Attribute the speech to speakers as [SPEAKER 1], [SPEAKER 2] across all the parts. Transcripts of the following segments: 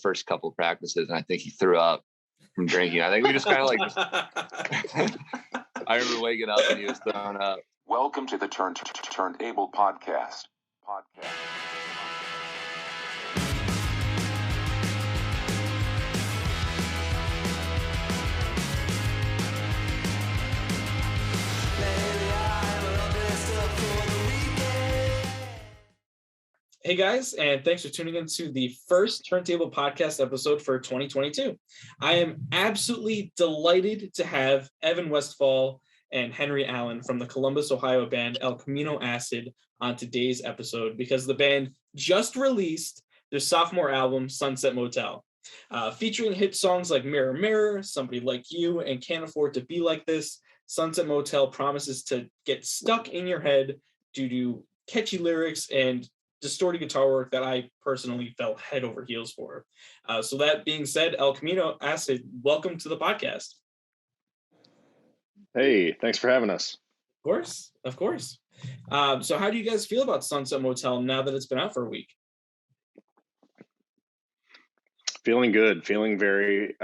[SPEAKER 1] first couple of practices, and I think he threw up from drinking. I think we just kind of like, I remember waking up and he was throwing up.
[SPEAKER 2] Welcome to the Turnt Abel Podcast.
[SPEAKER 3] Hey guys, and thanks for tuning in to the first Turnt Abel Podcast episode for 2022. I am absolutely delighted to have Evan Westfall and Henry Allen from the Columbus, Ohio band El Camino Acid on today's episode because the band just released their sophomore album, Sunset Motel. Featuring hit songs like Mirror Mirror, Somebody Like You, and Can't Afford to Be Like This, Sunset Motel promises to get stuck in your head due to catchy lyrics and distorted guitar work that I personally fell head over heels for. So that being said, El Camino Acid, welcome to the podcast.
[SPEAKER 4] Hey, thanks for having us.
[SPEAKER 3] Of course. So how do you guys feel about Sunset Motel now that it's been out for a week?
[SPEAKER 4] Feeling good, feeling very,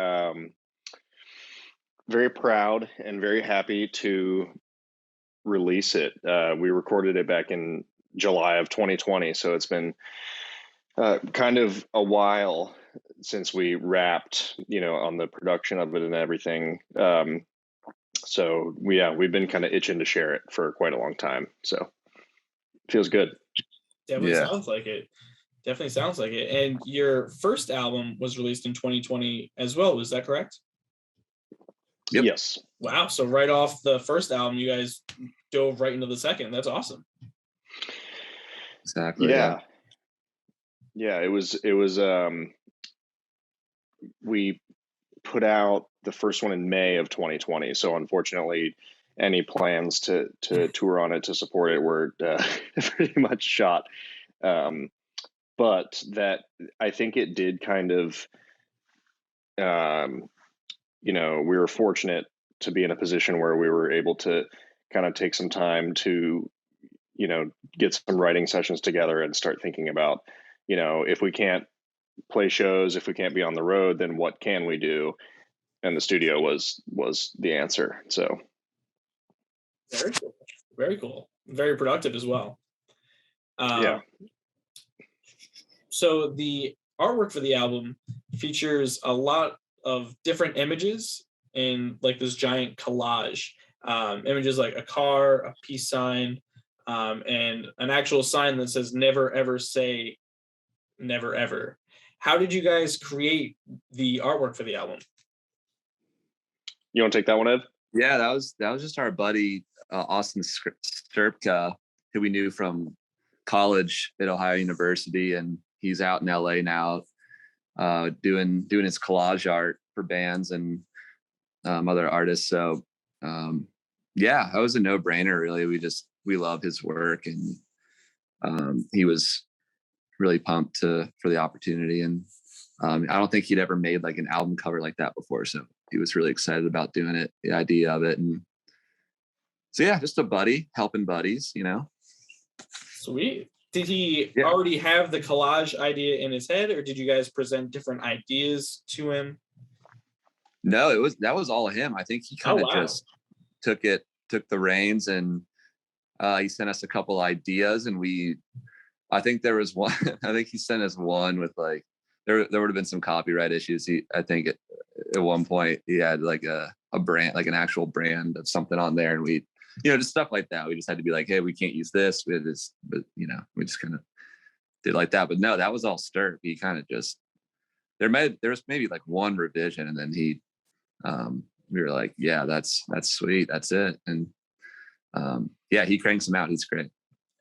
[SPEAKER 4] very proud and very happy to release it. We recorded it back in July of 2020, so it's been kind of a while since we wrapped, on the production of it and everything. So we've been kind of itching to share it for quite a long time. So feels good.
[SPEAKER 3] Definitely sounds like it. And your first album was released in 2020 as well. Was that correct?
[SPEAKER 4] Yep. Yes.
[SPEAKER 3] Wow. So right off the first album, you guys dove right into the second. That's awesome.
[SPEAKER 1] Exactly.
[SPEAKER 4] Yeah. It was we put out the first one in May of 2020. So unfortunately, any plans to tour on it, to support it, were pretty much shot. But that, I think it did kind of, we were fortunate to be in a position where we were able to kind of take some time to, get some writing sessions together and start thinking about, if we can't play shows, if we can't be on the road, then what can we do? And the studio was the answer. So
[SPEAKER 3] very cool. Very cool. Very productive as well.
[SPEAKER 4] Yeah.
[SPEAKER 3] So the artwork for the album features a lot of different images in like this giant collage. Images like a car, a peace sign, and an actual sign that says never ever say never ever. How did you guys create the artwork for the album?
[SPEAKER 4] You want to take that one, Ev?
[SPEAKER 1] Yeah, that was just our buddy Austin Stirpka, who we knew from college at Ohio University, and he's out in LA now, doing his collage art for bands and other artists. So that was a no-brainer, really. We love his work, and he was really pumped for the opportunity. And I don't think he'd ever made like an album cover like that before, so he was really excited about doing it, the idea of it. And so just a buddy helping buddies,
[SPEAKER 3] Sweet. Did he already have the collage idea in his head, or did you guys present different ideas to him?
[SPEAKER 1] No, that was all him. I think he kind of just took the reins, and he sent us a couple ideas, and I think there was one. I think he sent us one with like there would have been some copyright issues. I think at one point he had like a brand, like an actual brand of something on there, and we, just stuff like that. We just had to be like, hey, we can't use this. We had this, but we just kind of did like that. But no, that was all Stirp. He kind of just there was maybe like one revision, and then he we were like, yeah, that's sweet, that's it. And he cranks them out. He's great.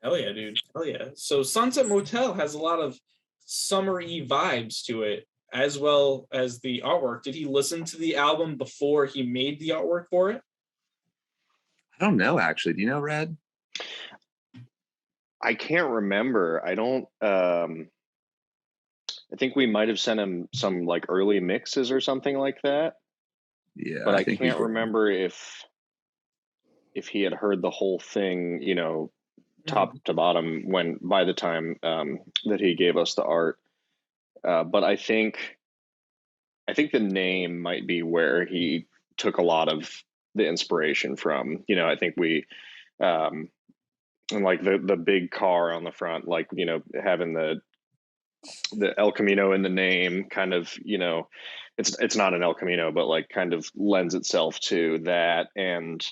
[SPEAKER 3] Hell yeah, dude. Hell yeah. So Sunset Motel has a lot of summery vibes to it, as well as the artwork. Did he listen to the album before he made the artwork for it?
[SPEAKER 1] I don't know, actually. Do you know, Red?
[SPEAKER 4] I can't remember. I don't. I think we might have sent him some like early mixes or something like that.
[SPEAKER 1] Yeah,
[SPEAKER 4] but I can't remember if he had heard the whole thing, top to bottom by the time that he gave us the art. But I think I think the name might be where he took a lot of the inspiration from. I think we, and like the big car on the front, like, having the El Camino in the name, kind of, it's not an El Camino, but like kind of lends itself to that. And,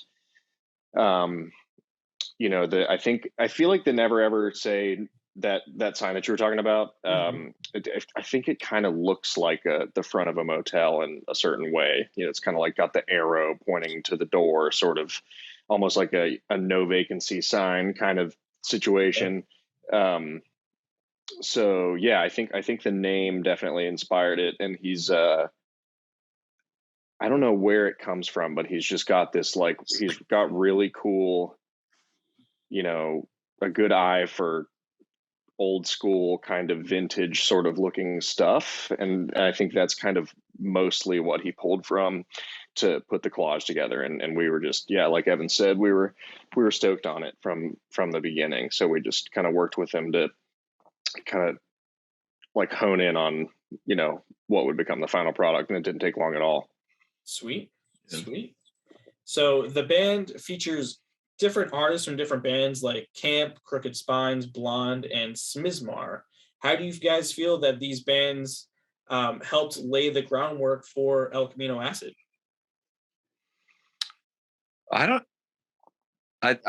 [SPEAKER 4] I feel like they never ever say that sign that you were talking about. I think it kind of looks like the front of a motel in a certain way. It's kind of like got the arrow pointing to the door, sort of almost like a no vacancy sign kind of situation. So yeah, I think the name definitely inspired it, and he's I don't know where it comes from, but he's just got this, like, he's got really cool, a good eye for old school kind of vintage sort of looking stuff, and I think that's kind of mostly what he pulled from to put the collage together. And we were just, yeah, like Evan said, we were stoked on it from the beginning, so we just kind of worked with him to kind of like hone in on what would become the final product, and it didn't take long at all.
[SPEAKER 3] Sweet. So the band features different artists from different bands like Camp, Crooked Spines, Blonde, and Smizmar. How do you guys feel that these bands helped lay the groundwork for El Camino Acid?
[SPEAKER 1] I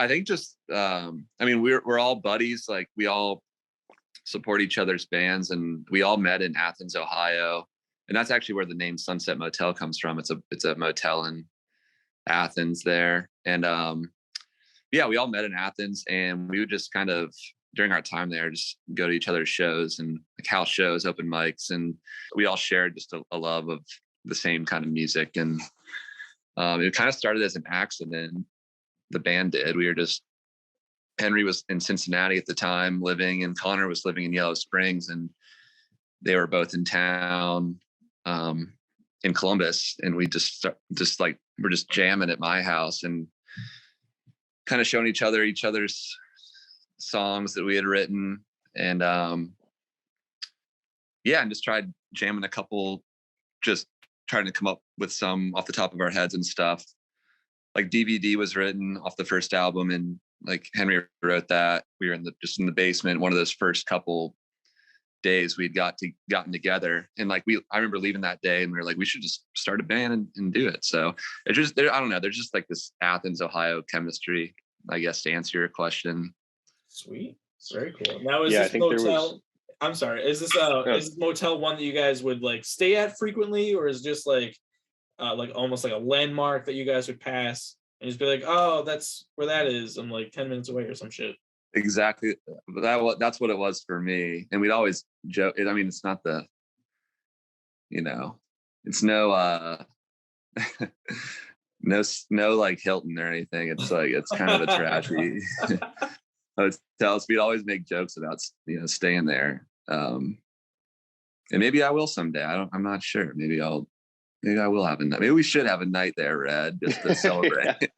[SPEAKER 1] think just we're all buddies. Like, we all support each other's bands, and we all met in Athens, Ohio, and that's actually where the name Sunset Motel comes from. It's a motel in Athens there, and we all met in Athens, and we would just kind of, during our time there, just go to each other's shows, and like house shows, open mics, and we all shared just a love of the same kind of music. And it kind of started as an accident. The band did. Henry was in Cincinnati at the time living, and Connor was living in Yellow Springs, and they were both in town in Columbus. And we we're just jamming at my house and kind of showing each other's songs that we had written. And and just tried jamming a couple, just trying to come up with some off the top of our heads and stuff. Like DVD was written off the first album, and like Henry wrote that. We were just in the basement one of those first couple days we'd gotten together, and like I remember leaving that day, and we were like, we should just start a band and do it. So it just, I don't know, there's just like this Athens, Ohio chemistry, I guess, to answer your question.
[SPEAKER 3] Sweet, very cool. Now, is this motel? I'm sorry, is this motel one that you guys would like stay at frequently, or is it just like almost like a landmark that you guys would pass and just be like, oh, that's where that is, I'm like 10 minutes away or some shit?
[SPEAKER 1] Exactly. But that's what it was for me. And we'd always joke. I mean, it's not it's no, no like Hilton or anything. It's like, it's kind of a tragedy. Hotels. We'd always make jokes about, staying there. And maybe I will someday. I'm not sure. Maybe I will have a night. Maybe we should have a night there, Red, just to celebrate.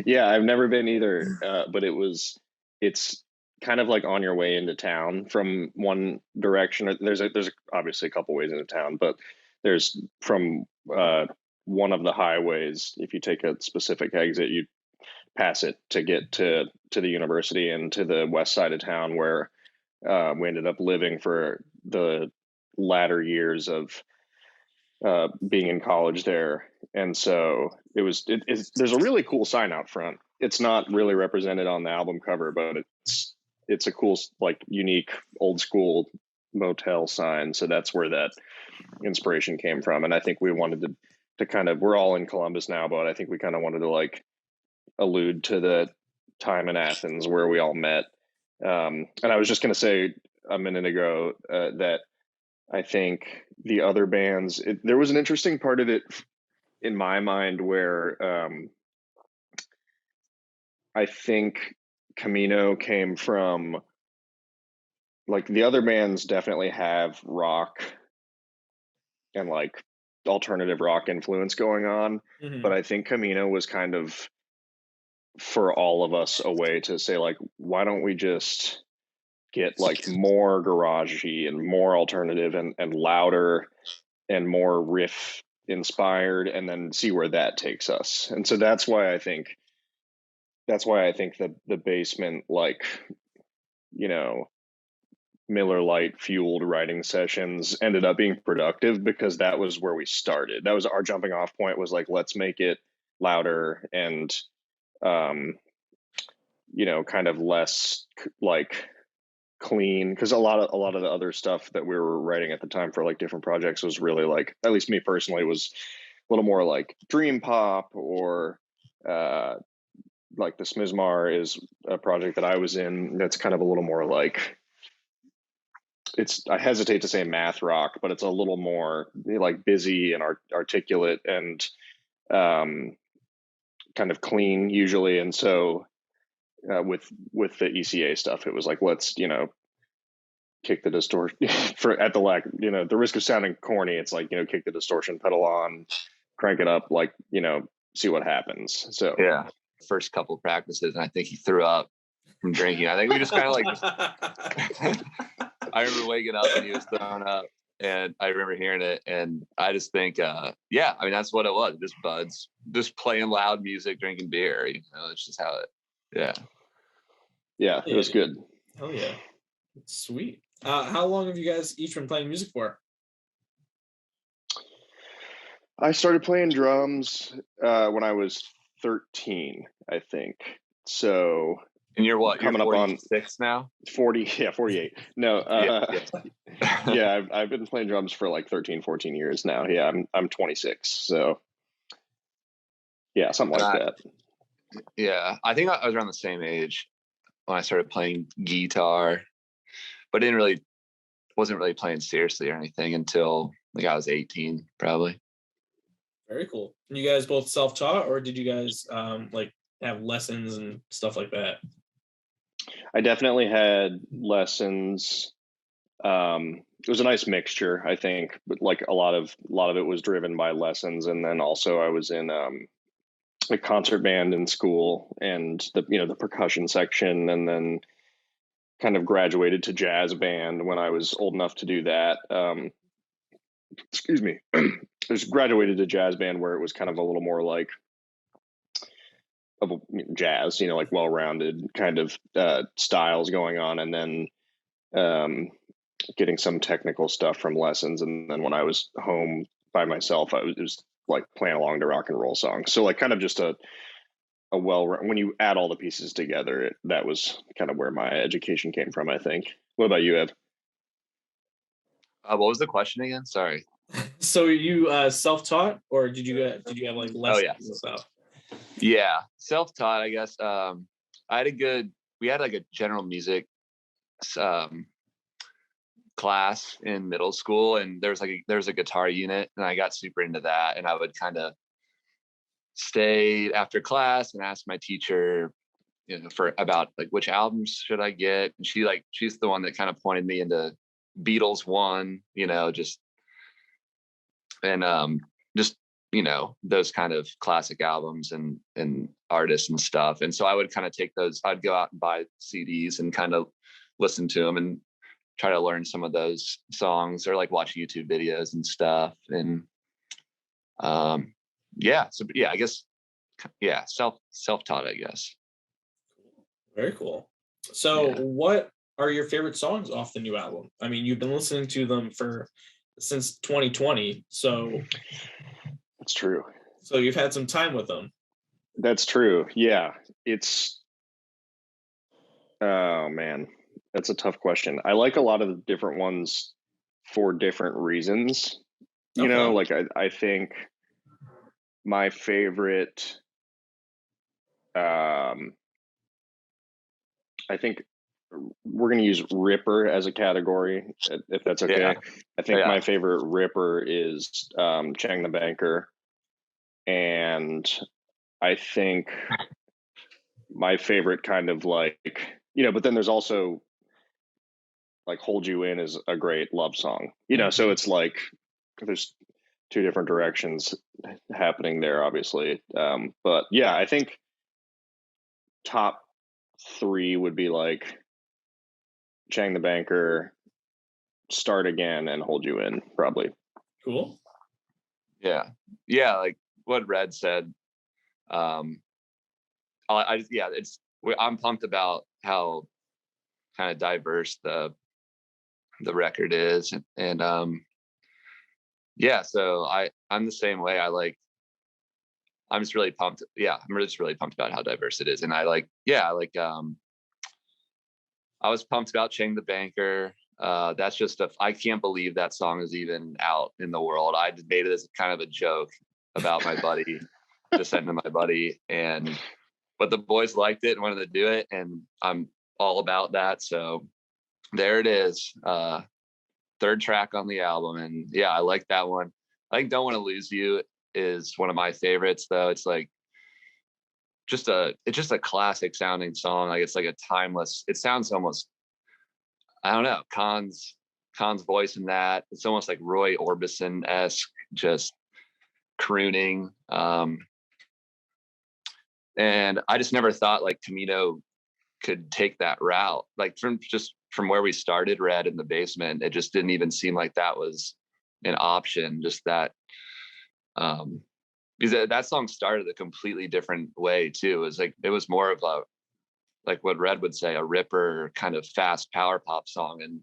[SPEAKER 4] Yeah, I've never been either. But it's kind of like on your way into town from one direction. There's obviously a couple ways into town, but there's from one of the highways. If you take a specific exit, you pass it to get to the university and to the west side of town, where we ended up living for the latter years of being in college there. And so there's a really cool sign out front. It's not really represented on the album cover, but it's a cool, like, unique old school motel sign. So that's where that inspiration came from. And I think we wanted to kind of, we're all in Columbus now, but I think we kind of wanted to like allude to the time in Athens where we all met. And I was just going to say a minute ago that I think the other bands, there was an interesting part of it in my mind where I think Camino came from, like, the other bands definitely have rock and like alternative rock influence going on. Mm-hmm. But I think Camino was kind of, for all of us, a way to say, like, why don't we just get like more garagey and more alternative and louder and more riff inspired, and then see where that takes us. And so that's why I think the basement, like, you know, Miller Lite fueled writing sessions ended up being productive, because that was where we started. That was our jumping off point, was like, let's make it louder and kind of less like clean, because a lot of the other stuff that we were writing at the time for like different projects was really, like, at least me personally, was a little more like dream pop, or like the Smizmar is a project that I was in that's kind of a little more like, I hesitate to say math rock, but it's a little more like busy and articulate and kind of clean usually. And so with the ECA stuff, it was like, let's, kick the distortion at the risk of sounding corny. It's like, kick the distortion pedal on, crank it up, like, see what happens. So
[SPEAKER 1] yeah, first couple of practices, and I think he threw up from drinking. I think we just kind of like, I remember waking up and he was throwing up, and I remember hearing it, and I just think, that's what it was. Just buds, just playing loud music, drinking beer. It's just how it.
[SPEAKER 4] Yeah, it was good.
[SPEAKER 3] Oh yeah, sweet. How long have you guys each been playing music for?
[SPEAKER 4] I started playing drums when I was 13, I think. So.
[SPEAKER 1] And you're what?
[SPEAKER 4] Coming
[SPEAKER 1] you're
[SPEAKER 4] up on
[SPEAKER 1] 6 now?
[SPEAKER 4] 40, yeah, 48. No, yeah, I've been playing drums for like 13, 14 years now. Yeah, I'm 26. So yeah, something like that.
[SPEAKER 1] Yeah, I think I was around the same age when I started playing guitar, but wasn't really playing seriously or anything until like I was 18, probably.
[SPEAKER 3] Very cool. And you guys both self-taught, or did you guys like have lessons and stuff like that?
[SPEAKER 4] I definitely had lessons. It was a nice mixture, I think, but like a lot of it was driven by lessons, and then also I was in a concert band in school, and the percussion section, and then kind of graduated to jazz band when I was old enough to do that. Excuse me. I just graduated to jazz band, where it was kind of a little more like of jazz, like well-rounded kind of styles going on, and then getting some technical stuff from lessons. And then when I was home by myself, it was like playing along to rock and roll songs. So like kind of just when you add all the pieces together, that was kind of where my education came from, I think. What about you, Ev?
[SPEAKER 1] What was the question again? Sorry.
[SPEAKER 3] So you self-taught, or did you have like lessons and stuff?
[SPEAKER 1] Yeah, self-taught, I guess. We had like a general music class in middle school, and there was a guitar unit, and I got super into that, and I would kind of stay after class and ask my teacher, for about like which albums should I get, and she's the one that kind of pointed me into Beatles one, just those kind of classic albums and artists and stuff. And so I would kind of take those, I'd go out and buy CDs and kind of listen to them and try to learn some of those songs, or like watch YouTube videos and stuff. And I guess, self-taught, I guess.
[SPEAKER 3] Very cool. So what are your favorite songs off the new album? I mean, you've been listening to them since 2020. So
[SPEAKER 4] that's true.
[SPEAKER 3] So you've had some time with them.
[SPEAKER 4] That's true. Yeah. Oh man, that's a tough question. I like a lot of the different ones for different reasons. Like I think my favorite, I think we're going to use Ripper as a category, if that's okay. Yeah. I think my favorite Ripper is Chang the Banker. And I think my favorite kind of like, but then there's also like Hold You In is a great love song, so it's like there's two different directions happening there, obviously. But yeah, I think top 3 would be like Chang the Banker, Start Again, and Hold You In, probably.
[SPEAKER 3] Cool.
[SPEAKER 1] Yeah, like what Red said. I'm pumped about how kind of diverse the record is, and so I'm the same way. I'm just really pumped. Yeah, I'm just really pumped about how diverse it is, and I was pumped about Chang the Banker. That's just I can't believe that song is even out in the world. I just made it as kind of a joke about my buddy, just sent to my buddy, but the boys liked it and wanted to do it, and I'm all about that. So there it is, third track on the album, and yeah, I like that one. I think Don't Want to Lose You is one of my favorites, though. It's like it's just a classic sounding song. Like it's like a timeless. It sounds almost, I don't know, Khan's voice in that. It's almost like Roy Orbison-esque, just crooning. And I just never thought like Camino could take that route. Like from where we started, Red, in the basement, it just didn't even seem like that was an option. Just that, because that song started a completely different way too. It was more of a, like what Red would say, a ripper kind of fast power pop song, and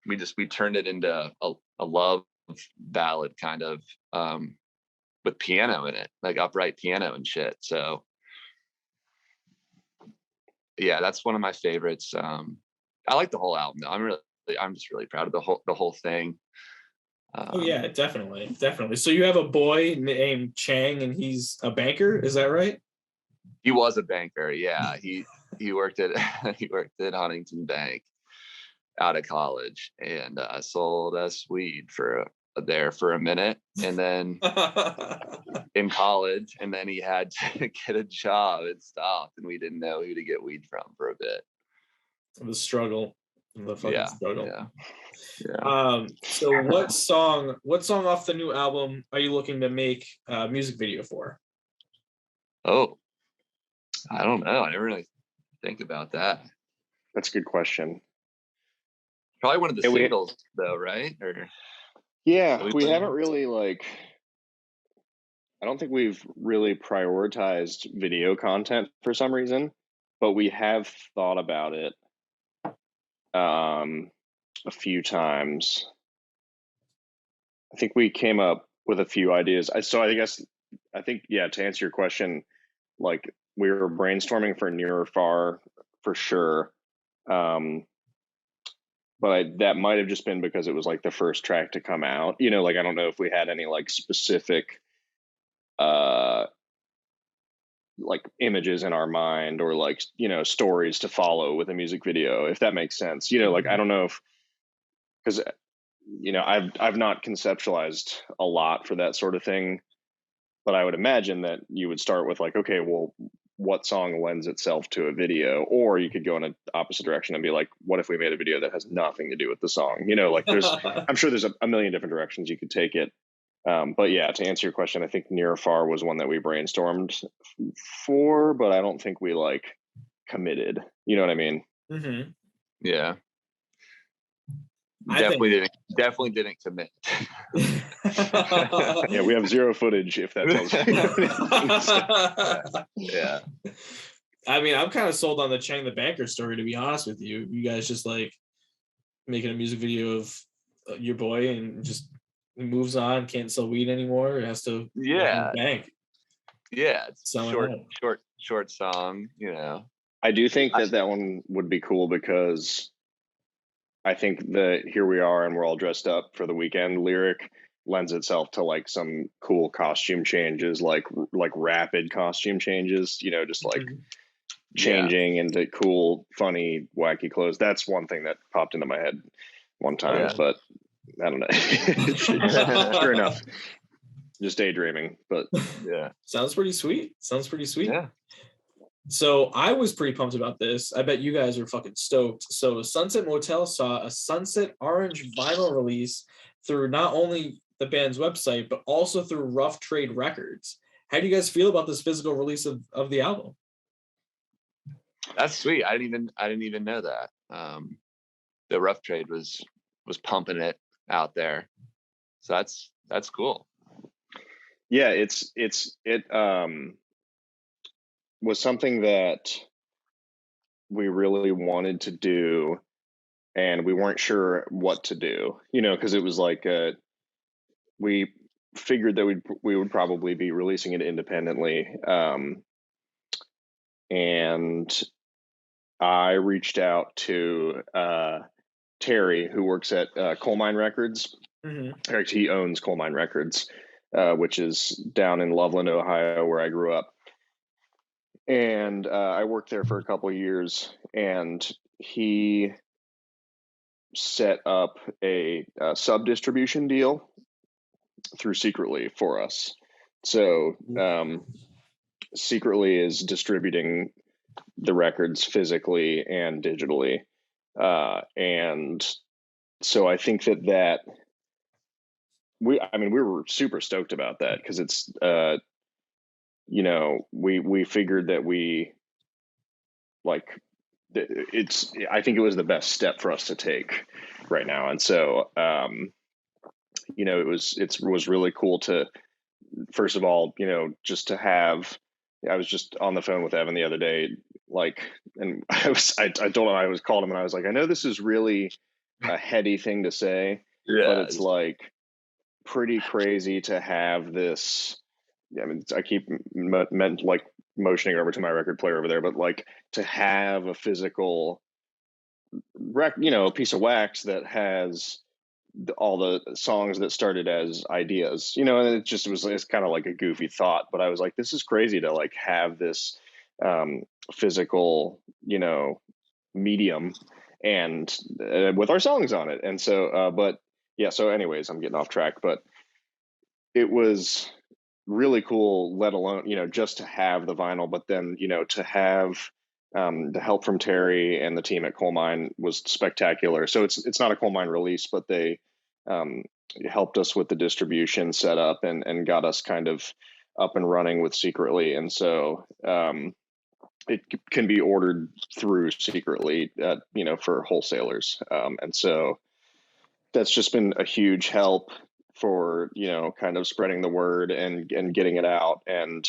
[SPEAKER 1] we turned it into a love ballad kind of, with piano in it, like upright piano and shit. So yeah, that's one of my favorites. I like the whole album. I'm just really proud of the whole thing.
[SPEAKER 3] Oh yeah, definitely. So you have a boy named Chang, and he's a banker. Is that right?
[SPEAKER 1] He was a banker. Yeah, he worked at Huntington Bank out of college, and sold us weed for a minute, and then in college, and then he had to get a job. It stopped, and we didn't know who to get weed from for a bit.
[SPEAKER 3] The struggle. The fucking struggle.
[SPEAKER 1] Yeah.
[SPEAKER 3] So what song off the new album are you looking to make a music video for?
[SPEAKER 1] Oh, I don't know. I never really think about that.
[SPEAKER 4] That's a good question.
[SPEAKER 1] Probably one of the singles, though, right? Or
[SPEAKER 4] yeah, we haven't really I don't think we've really prioritized video content for some reason, but we have thought about it a few times. I think we came up with a few ideas. I think to answer your question, like we were brainstorming for Near or Far for sure. But that might have just been because it was like the first track to come out. Like I don't know if we had any like specific like images in our mind or like stories to follow with a music video, if that makes sense. Like I don't know if, because I've not conceptualized a lot for that sort of thing, but I would imagine that you would start with like, okay, well, what song lends itself to a video? Or you could go in an opposite direction and be like, what if we made a video that has nothing to do with the song? Like I'm sure there's a million different directions you could take it. But yeah, to answer your question, I think Near or Far was one that we brainstormed for, but I don't think we like committed. You know what I mean?
[SPEAKER 3] Mm-hmm.
[SPEAKER 1] Yeah. Definitely didn't commit.
[SPEAKER 4] Yeah, we have zero footage, if that tells
[SPEAKER 1] you. Yeah.
[SPEAKER 3] I mean, I'm kind of sold on the Chang the Banker story, to be honest with you. You guys just like making a music video of your boy and just moves on, can't sell weed anymore. It has to bank.
[SPEAKER 1] Yeah, it's short song,
[SPEAKER 4] I do think that one would be cool because I think the "Here We Are and We're All Dressed Up for the Weekend" lyric lends itself to like some cool costume changes, like rapid costume changes, just like changing into cool, funny, wacky clothes. That's one thing that popped into my head one time, but I don't know. Sure enough. Just daydreaming, but
[SPEAKER 1] yeah.
[SPEAKER 3] Sounds pretty sweet.
[SPEAKER 1] Yeah.
[SPEAKER 3] So I was pretty pumped about this. I bet you guys are fucking stoked. So Sunset Motel saw a Sunset Orange vinyl release through not only the band's website, but also through Rough Trade Records. How do you guys feel about this physical release of the album?
[SPEAKER 1] That's sweet. I didn't even know that. The Rough Trade was pumping it out there. So That's cool.
[SPEAKER 4] Yeah, it was something that we really wanted to do, and we weren't sure what to do, because it was like we figured that we would probably be releasing it independently, and I reached out to Terry, who works at Coal Mine Records. Actually, he owns Coal Mine Records, which is down in Loveland, Ohio, where I grew up. And I worked there for a couple of years, and he set up a sub-distribution deal through Secretly for us. So Secretly is distributing the records physically and digitally. And so I think that we were super stoked about that, because it's, we figured that I think it was the best step for us to take right now. And so, it was really cool to, first of all, just to have, I was just on the phone with Evan the other day, and I told him, I was called him and I was like, I know this is really a heady thing to say, but it's like pretty crazy to have this. I keep motioning over to my record player over there, but to have a physical a piece of wax that has all the songs that started as ideas, and it's kind of like a goofy thought, but I was like, this is crazy to have this physical, medium, and with our songs on it. And so, but yeah, so anyways, I'm getting off track, but it was really cool, let alone, just to have the vinyl, but then, to have the help from Terry and the team at Coal Mine was spectacular. So it's not a Coal Mine release, but they helped us with the distribution setup and got us kind of up and running with Secretly. And so it can be ordered through Secretly, for wholesalers. And so that's just been a huge help for, kind of spreading the word and getting it out. And,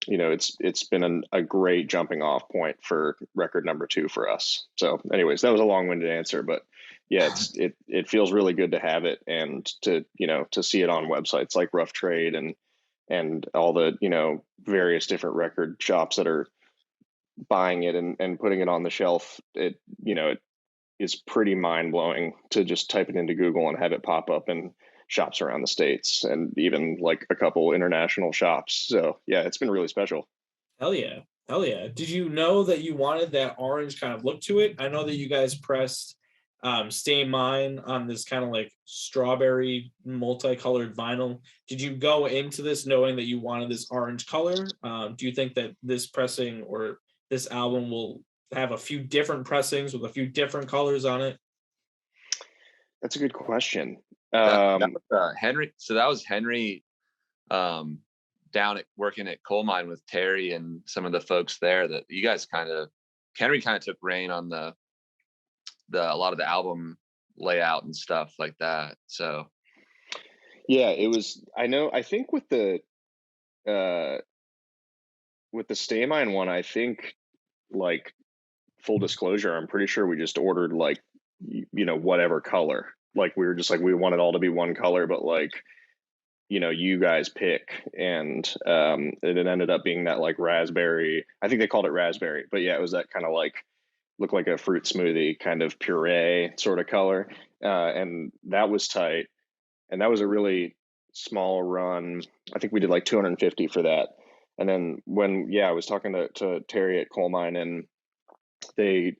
[SPEAKER 4] it's been a great jumping off point for record number 2 for us. So anyways, that was a long-winded answer, but yeah, it feels really good to have it, and to see it on websites like Rough Trade and all the, various different record shops that are buying it and putting it on the shelf. It is pretty mind blowing to just type it into Google and have it pop up in shops around the States, and even a couple international shops. So yeah, it's been really special.
[SPEAKER 3] Hell yeah. Did you know that you wanted that orange kind of look to it? I know that you guys pressed Stay Mine on this kind of strawberry multicolored vinyl. Did you go into this knowing that you wanted this orange color? Do you think that this pressing or this album will have a few different pressings with a few different colors on it?
[SPEAKER 4] That's a good question.
[SPEAKER 1] That was, Henry. So that was Henry down at working at Coal Mine with Terry and some of the folks there, that you guys Henry kind of took reign on a lot of the album layout and stuff like that. So
[SPEAKER 4] yeah, it was, I think with the Stay Mine one, I think, full disclosure, I'm pretty sure we just ordered whatever color. We were just we want it all to be one color, but you guys pick. And it ended up being that raspberry, I think they called it raspberry, but yeah, it was that kind of looked like a fruit smoothie kind of puree sort of color. And that was tight. And that was a really small run. I think we did 250 for that. And then I was talking to Terry at Coal Mine, and they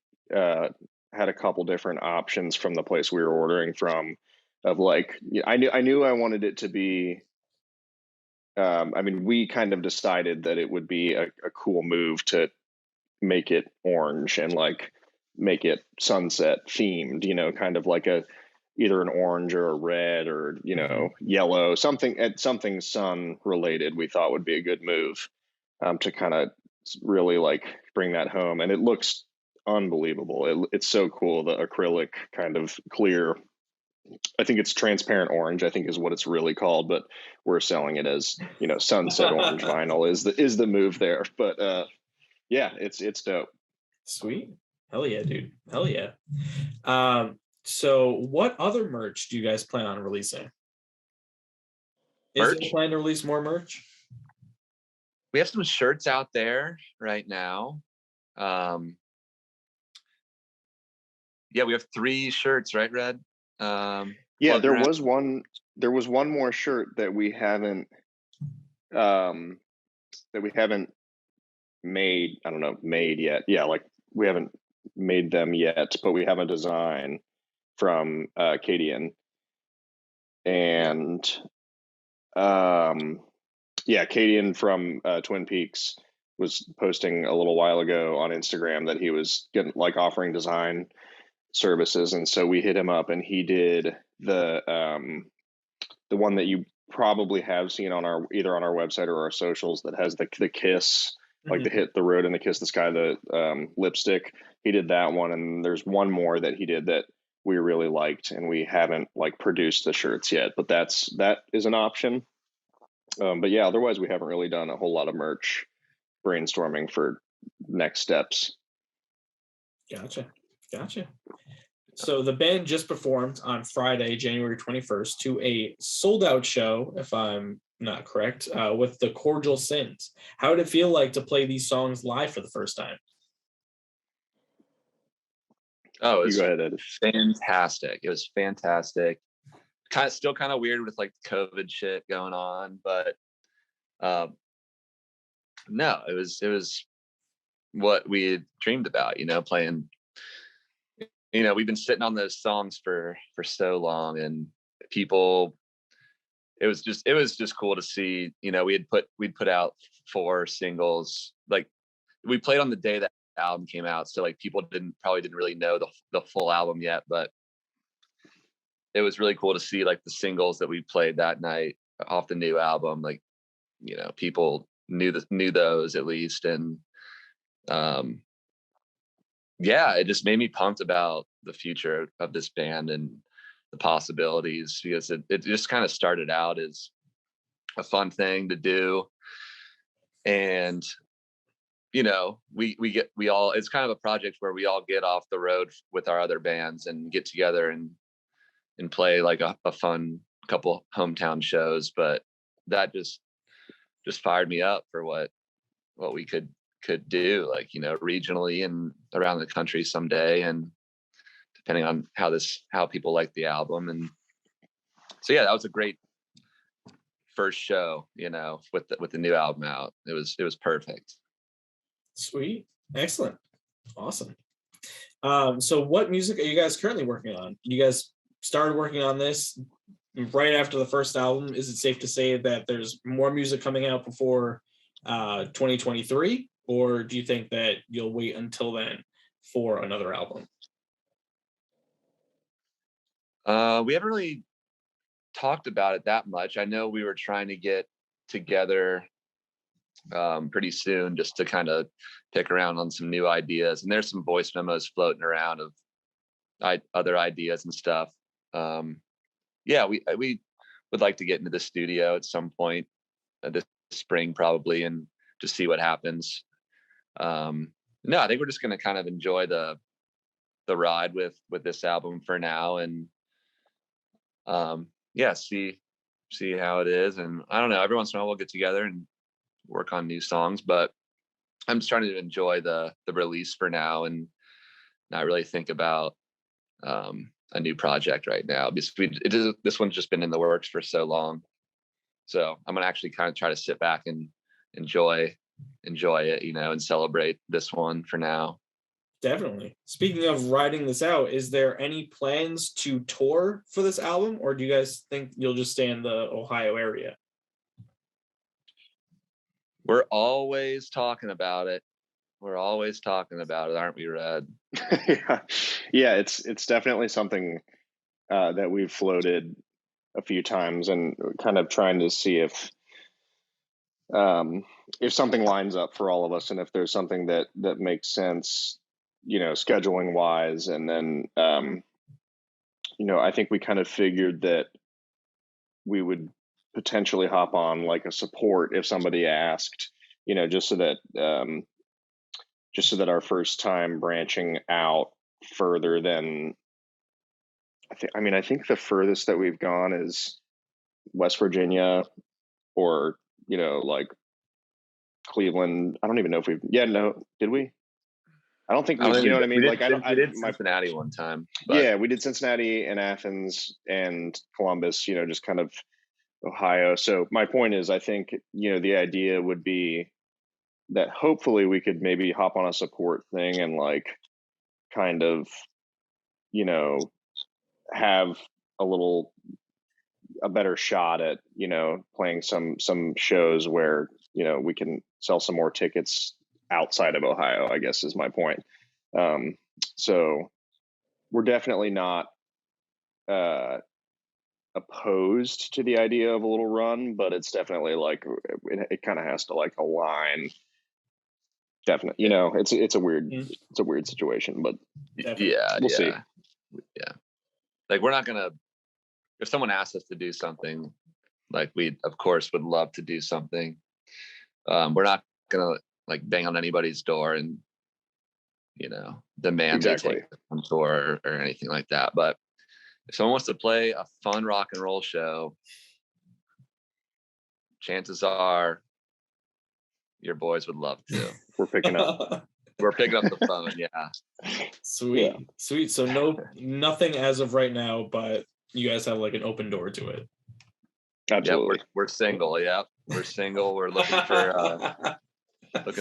[SPEAKER 4] had a couple different options from the place we were ordering from, of I knew I wanted it to be, we kind of decided that it would be a cool move to make it orange and make it sunset themed, kind of either an orange or a red or, yellow, something sun related. We thought would be a good move to kind of really bring that home. And it looks unbelievable. It's so cool, the acrylic kind of clear I think it's transparent orange, I think is what it's really called, but we're selling it as, sunset orange vinyl is the move there. But yeah, it's dope.
[SPEAKER 3] Sweet. Hell yeah, dude. Hell yeah. So what other merch do you guys plan on releasing? Is there a plan to release more merch?
[SPEAKER 1] We have some shirts out there right now. Yeah, we have 3 shirts, right, Red?
[SPEAKER 4] Yeah, there was one more shirt that we haven't made. I don't know, made yet. Yeah, like we haven't made them yet, but we have a design from Cadian. And Cadian from Twin Peaks was posting a little while ago on Instagram that he was offering design services, and so we hit him up, and he did the one that you probably have seen on either on our website or our socials, that has the kiss, like the hit the road and the kiss the sky, the lipstick. He did that one, and there's one more that he did that we really liked, and we haven't produced the shirts yet, but that is an option. But yeah, otherwise we haven't really done a whole lot of merch brainstorming for next steps.
[SPEAKER 3] Gotcha. So the band just performed on Friday, January 21st, to a sold-out show, if I'm not correct, with the Cordial Sins. How did it feel like to play these songs live for the first time?
[SPEAKER 1] Oh, it was fantastic. It was fantastic. Still kind of weird with COVID shit going on, but no, it was what we had dreamed about, playing. We've been sitting on those songs for so long, and people, it was just cool to see. We'd put out 4 singles. We played on the day that the album came out, so people probably didn't really know the full album yet, but it was really cool to see the singles that we played that night off the new album. People knew those at least, and yeah, it just made me pumped about the future of this band and the possibilities, because it just kind of started out as a fun thing to do. And, we all, it's kind of a project where we all get off the road with our other bands and get together and play a fun couple hometown shows. But that just fired me up for what we could do, regionally and around the country someday, and depending on how people like the album. And so yeah, that was a great first show, with the new album out. It was perfect.
[SPEAKER 3] Sweet. Excellent. Awesome. So what music are you guys currently working on? You guys started working on this right after the first album. Is it safe to say that there's more music coming out before 2023, or do you think that you'll wait until then for another album?
[SPEAKER 1] We haven't really talked about it that much. I know we were trying to get together pretty soon, just to kind of pick around on some new ideas, and there's some voice memos floating around of other ideas and stuff. Yeah, we would like to get into the studio at some point this spring probably, and just see what happens. No, I think we're just going to kind of enjoy the ride with this album for now, and yeah, see how it is. And I don't know, every once in a while we'll get together and work on new songs, but I'm just trying to enjoy the release for now and not really think about a new project right now, because this one's just been in the works for so long. So I'm gonna actually kind of try to sit back and enjoy it, and celebrate this one for now.
[SPEAKER 3] Definitely. Speaking of riding this out, is there any plans to tour for this album, or do you guys think you'll just stay in the Ohio area?
[SPEAKER 1] We're always talking about it. Aren't we, Red?
[SPEAKER 4] Yeah, it's definitely something that we've floated a few times, and kind of trying to see if something lines up for all of us, and if there's something that makes sense, scheduling wise, and then I think we kind of figured that we would potentially hop on like a support if somebody asked, just so that our first time branching out further than I think the furthest that we've gone is West Virginia or, like Cleveland. I don't even know if did we? I don't think we, you know what I mean?
[SPEAKER 1] We did Cincinnati one time.
[SPEAKER 4] Yeah, we did Cincinnati and Athens and Columbus, just kind of Ohio. So my point is, I think, the idea would be that hopefully we could maybe hop on a support thing and like kind of, have a better shot at, playing some shows where, we can sell some more tickets outside of Ohio, I guess is my point. So we're definitely not opposed to the idea of a little run, but it's definitely like it kind of has to like align. Definitely, it's a weird situation, but we'll see.
[SPEAKER 1] Yeah, like we're not gonna. If someone asks us to do something, like we of course would love to do something. We're not gonna like bang on anybody's door and demand they take some tour or anything like that. But if someone wants to play a fun rock and roll show, chances are your boys would love to.
[SPEAKER 4] We're picking up.
[SPEAKER 1] We're picking up the phone. Yeah.
[SPEAKER 3] Sweet. So nothing as of right now, but you guys have like an open door to it.
[SPEAKER 4] Absolutely.
[SPEAKER 1] Yeah, we're single. Yeah, we're single. We're looking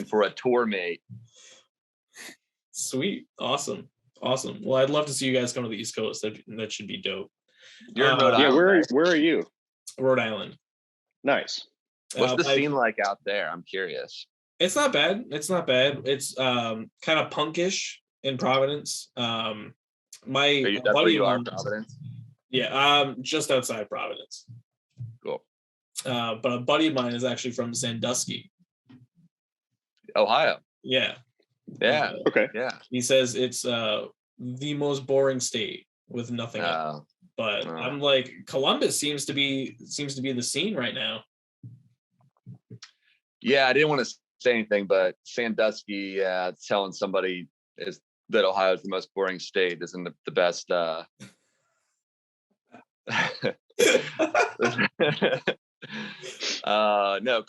[SPEAKER 1] for a tour mate.
[SPEAKER 3] Sweet. Awesome. Well, I'd love to see you guys come to the East Coast. That should be dope.
[SPEAKER 1] You're in Rhode Island.
[SPEAKER 4] Yeah, where are you?
[SPEAKER 3] Rhode Island.
[SPEAKER 4] Nice.
[SPEAKER 1] What's the scene like out there? I'm curious.
[SPEAKER 3] It's not bad. It's kind of punkish in Providence.
[SPEAKER 1] That's where you are, Providence?
[SPEAKER 3] Yeah, just outside Providence.
[SPEAKER 1] Cool.
[SPEAKER 3] But a buddy of mine is actually from Sandusky,
[SPEAKER 1] Ohio.
[SPEAKER 3] Yeah.
[SPEAKER 4] Okay.
[SPEAKER 1] Yeah.
[SPEAKER 3] He says it's the most boring state with nothing else. But I'm like, Columbus seems to be the scene right now.
[SPEAKER 1] Yeah, I didn't want to say anything, but Sandusky telling somebody that Ohio is the most boring state isn't the best. No,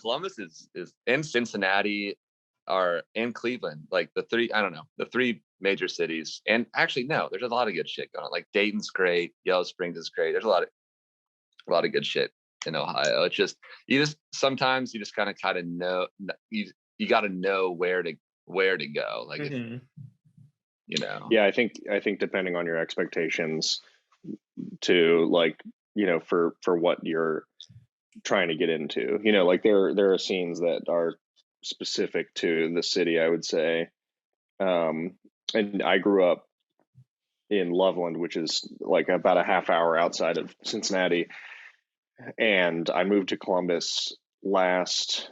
[SPEAKER 1] Columbus is in Cincinnati are in Cleveland, like the three major cities. And actually, no, there's a lot of good shit going on. Like Dayton's great, Yellow Springs is great. There's a lot of good shit in Ohio. It's just sometimes you just kind of know you got to know where to go. Like
[SPEAKER 4] Yeah, I think depending on your expectations to like for what you're trying to get into, like there are scenes that are specific to the city, I would say. And I grew up in Loveland, which is like about a half hour outside of Cincinnati, and I moved to Columbus last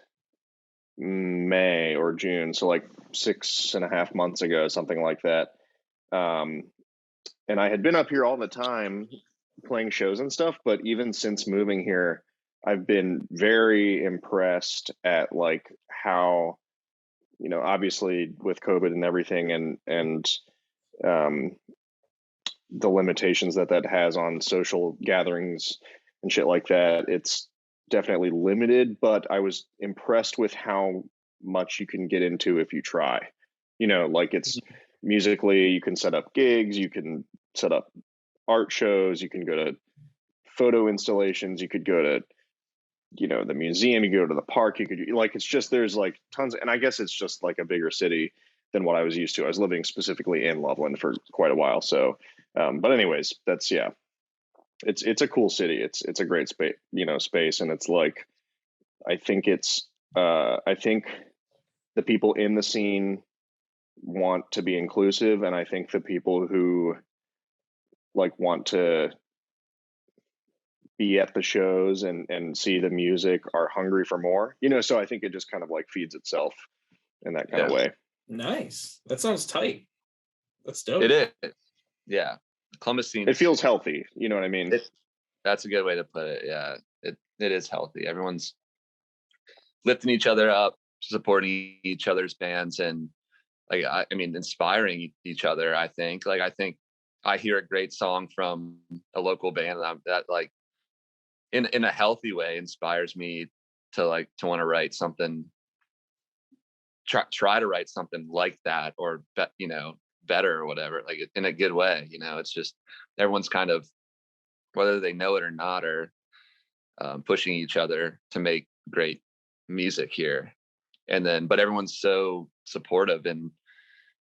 [SPEAKER 4] May or June, so like 6.5 months ago, something like that. And I had been up here all the time playing shows and stuff, but even since moving here, I've been very impressed at like how, obviously with COVID and everything and the limitations that has on social gatherings and shit like that, it's definitely limited, but I was impressed with how much you can get into if you try. Like it's musically, you can set up gigs, you can set up art shows, you can go to photo installations, you could go to the museum, you go to the park, you could like, it's just, there's like tons and I guess it's just like a bigger city than what I was used to. I was living specifically in Loveland for quite a while. So but anyways, that's it's a cool city. It's a great space, space. And it's like, I think the people in the scene want to be inclusive. And I think the people who like want to be at the shows and see the music are hungry for more, so I think it just kind of like feeds itself in that kind of way.
[SPEAKER 3] Nice. That sounds tight. That's dope.
[SPEAKER 1] It is. Yeah. Columbus scene.
[SPEAKER 4] It feels healthy. You know what I mean?
[SPEAKER 1] That's a good way to put it. Yeah, it is healthy. Everyone's lifting each other up, supporting each other's bands, and like I mean, inspiring each other. I think I hear a great song from a local band that like in a healthy way inspires me to want to write something. Try to write something like that, or better or whatever, like in a good way. It's just everyone's kind of, whether they know it or not, or pushing each other to make great music here. But everyone's so supportive and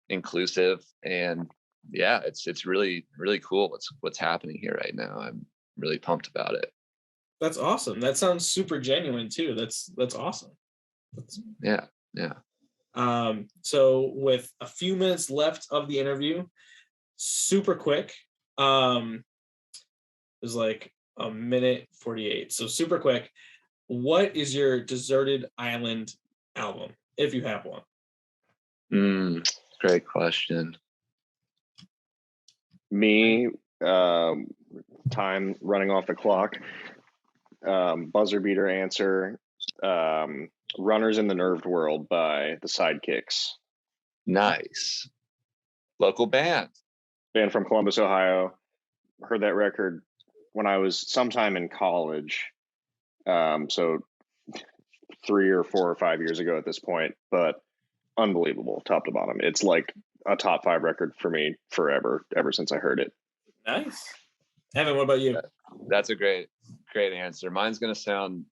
[SPEAKER 1] inclusive, and yeah, it's really, really cool what's happening here right now. I'm really pumped about it.
[SPEAKER 3] That's awesome. That sounds super genuine too. That's awesome.
[SPEAKER 1] Yeah.
[SPEAKER 3] So with a few minutes left of the interview, super quick, it was like a minute 48. So super quick. What is your Deserted Island album, if you have one?
[SPEAKER 1] Great question.
[SPEAKER 4] Me, time running off the clock. Buzzer beater answer. Runners in the Nerved World by the Sidekicks.
[SPEAKER 1] Nice. Local band
[SPEAKER 4] from Columbus, Ohio. Heard that record when I was sometime in college. So 3 or 4 or 5 years ago at this point, but unbelievable top to bottom. It's like a top 5 record for me forever, ever since I heard it.
[SPEAKER 3] Nice. Evan, what about you?
[SPEAKER 1] That's a great answer. Mine's going to sound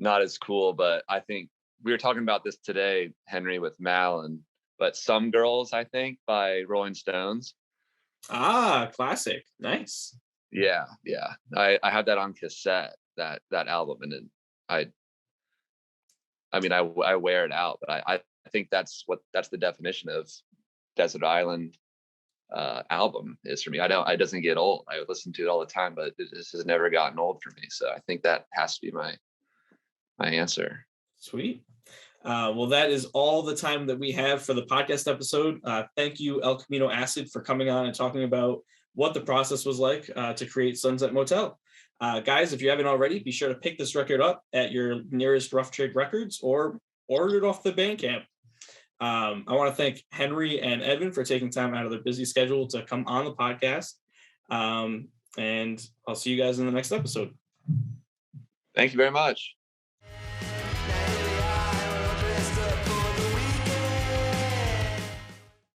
[SPEAKER 1] not as cool, but I think we were talking about this today, Henry, with Malin, but Some Girls, I think, by Rolling Stones.
[SPEAKER 3] Classic. Nice.
[SPEAKER 1] Yeah. I have that on cassette, that album, and I wear it out, but I think that's the definition of Desert Island album is for me. It doesn't get old. I listen to it all the time, but it just has never gotten old for me. So I think that has to be my answer.
[SPEAKER 3] Sweet. Well, that is all the time that we have for the podcast episode. Thank you, El Camino Acid, for coming on and talking about what the process was like to create Sunset Motel. Guys, if you haven't already, be sure to pick this record up at your nearest Rough Trade Records or order it off the Bandcamp. I want to thank Henry and Evan for taking time out of their busy schedule to come on the podcast. And I'll see you guys in the next episode.
[SPEAKER 1] Thank you very much.